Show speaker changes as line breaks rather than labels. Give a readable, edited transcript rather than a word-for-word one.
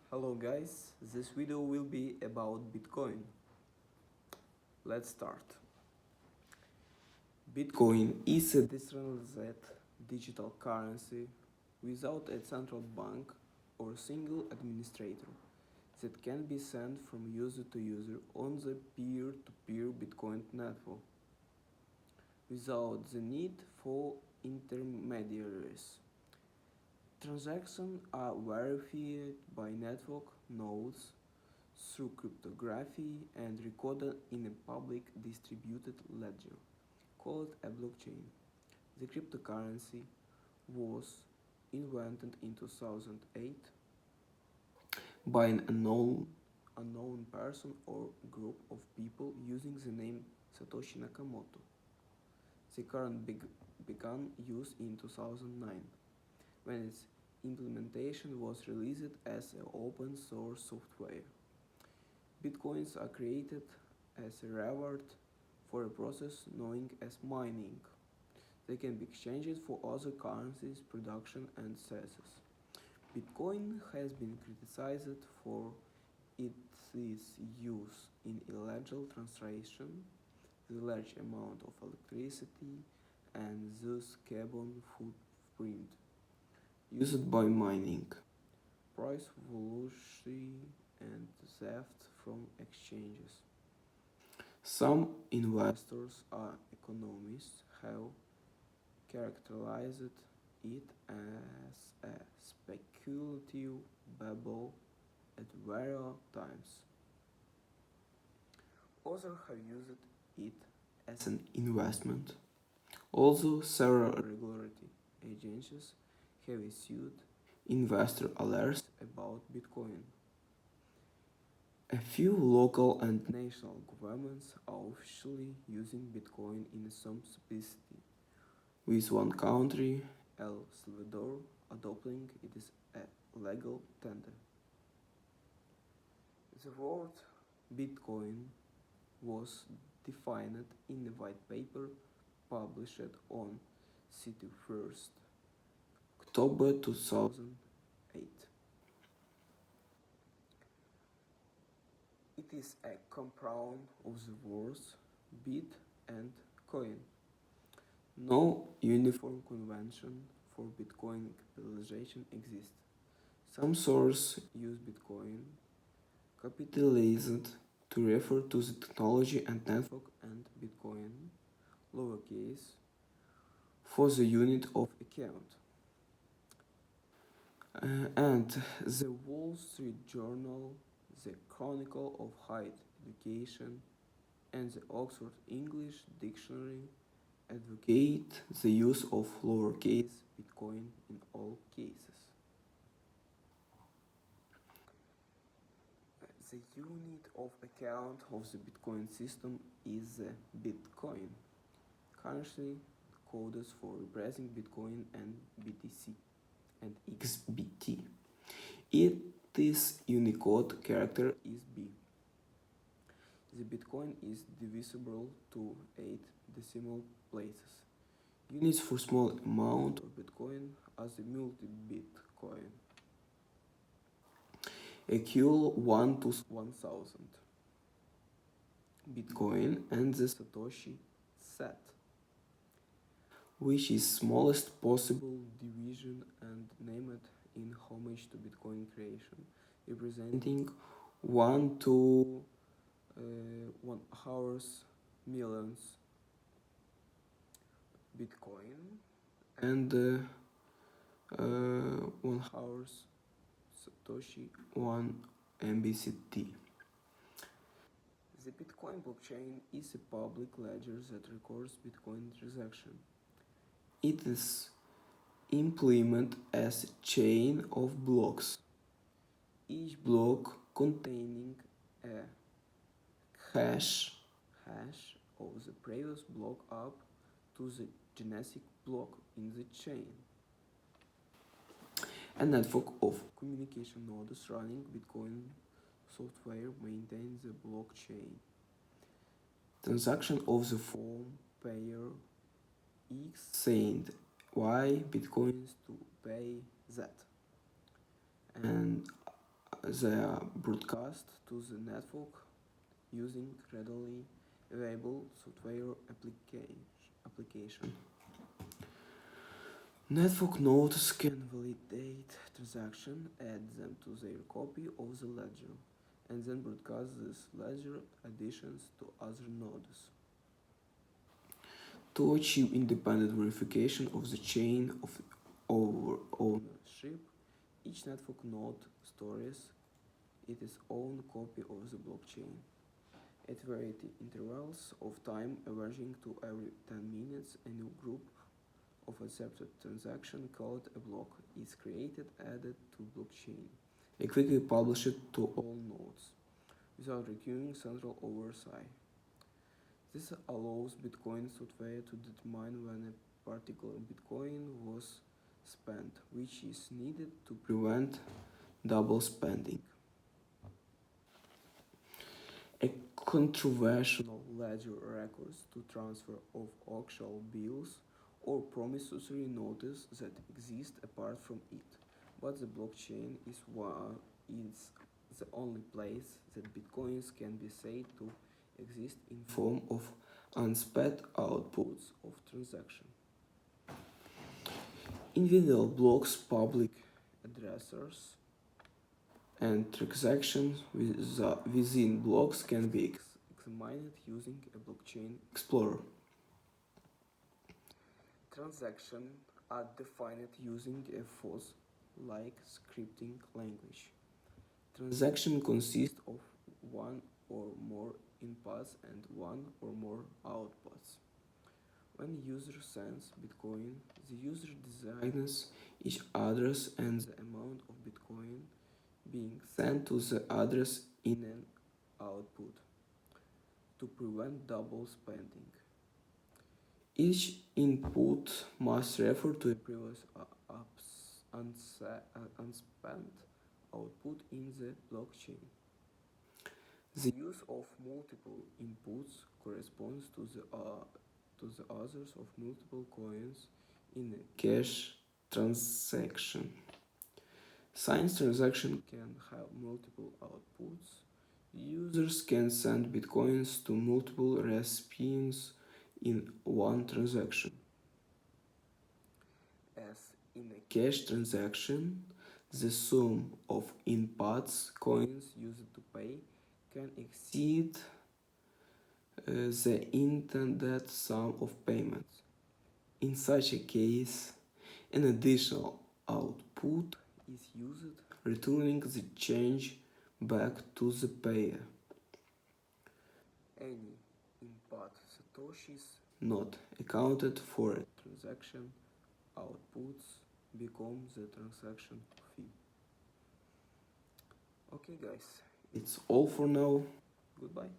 Hello guys, this video will be about Bitcoin. Let's start. Bitcoin is a decentralized digital currency without a central bank or single administrator that can be sent from user to user on the peer-to-peer Bitcoin network without the need for intermediaries. Transactions are verified by network nodes through cryptography and recorded in a public distributed ledger called a blockchain. The cryptocurrency was invented in 2008 by an unknown person or group of people using the name Satoshi Nakamoto. The current began use in 2009 when its implementation was released as an open source software. Bitcoins are created as a reward for a process known as mining. They can be exchanged for other currencies, production, and services. Bitcoin has been criticized for its use in illegal translation, the large amount of electricity, and thus carbon footprint used by mining, price volatility, and theft from exchanges. Some investors or economists have characterized it as a speculative bubble at various times. Others have used it as an investment, although several regulatory agencies have issued investor alerts about Bitcoin. A few local and national governments are officially using Bitcoin in some capacity, with one country, El Salvador, adopting it as a legal tender. The word Bitcoin was defined in the white paper published on 31st October 2008. It is a compound of the words bit and coin. No uniform convention for Bitcoin capitalization exists. Some sources use Bitcoin capitalized to refer to the technology and network, and Bitcoin lowercase for the unit of account. And the Wall Street Journal, the Chronicle of Higher Education, and the Oxford English Dictionary advocate the use of lowercase Bitcoin in all cases. The unit of account of the Bitcoin system is Bitcoin, currently codes for replacing Bitcoin and BTC and XBT. Its Unicode character is B. The Bitcoin is divisible to 8 decimal places. Units for small amount of Bitcoin are the multi-Bitcoin. Equal 1 to 1000 Bitcoin and the Satoshi set, which is smallest possible division and named in homage to Bitcoin creation, representing 1 to 1 hours millions Bitcoin and 1 hours Satoshi 1 MBCT. The Bitcoin blockchain is a public ledger that records Bitcoin transactions. It is implemented as a chain of blocks, each block containing a hash of the previous block up to the genetic block in the chain. A network of communication nodes running Bitcoin software maintains the blockchain. Transaction of the form payer X send Y bitcoins to pay Z, and the broadcast to the network using readily available software application. Network nodes can validate transactions, add them to their copy of the ledger, and then broadcast these ledger additions to other nodes. To achieve independent verification of the chain of ownership, each network node stores its own copy of the blockchain at varied intervals of time, averaging to every 10 minutes. A new group of accepted transaction called a block is created, added to blockchain, and quickly published to all nodes without requiring central oversight. This allows Bitcoin software to determine when a particular Bitcoin was spent, which is needed to prevent double spending. A controversial ledger records to transfer of actual bills or promissory notes that exist apart from it, but the blockchain is the only place that bitcoins can be said to exist in form of unspent outputs of transaction. Individual blocks, public addressers, and transactions within blocks can be examined using a blockchain explorer. Transactions are defined using a FOSS-like scripting language. Transaction consists of one or more inputs and one or more outputs. When a user sends Bitcoin, the user designates each address and the amount of Bitcoin being sent to the address in an output to prevent double spending. Each input must refer to a previous unspent output in the blockchain. The use of multiple inputs corresponds to the others of multiple coins in a cash transaction. Since transaction can have multiple outputs, users can send bitcoins to multiple recipients in one transaction. As in a cash transaction, the sum of inputs coins used to pay can exceed the intended sum of payments. In such a case, an additional output is used, returning the change back to the payer. Any input satoshis not accounted for a transaction outputs become the transaction fee. Okay guys, it's all for now. Goodbye.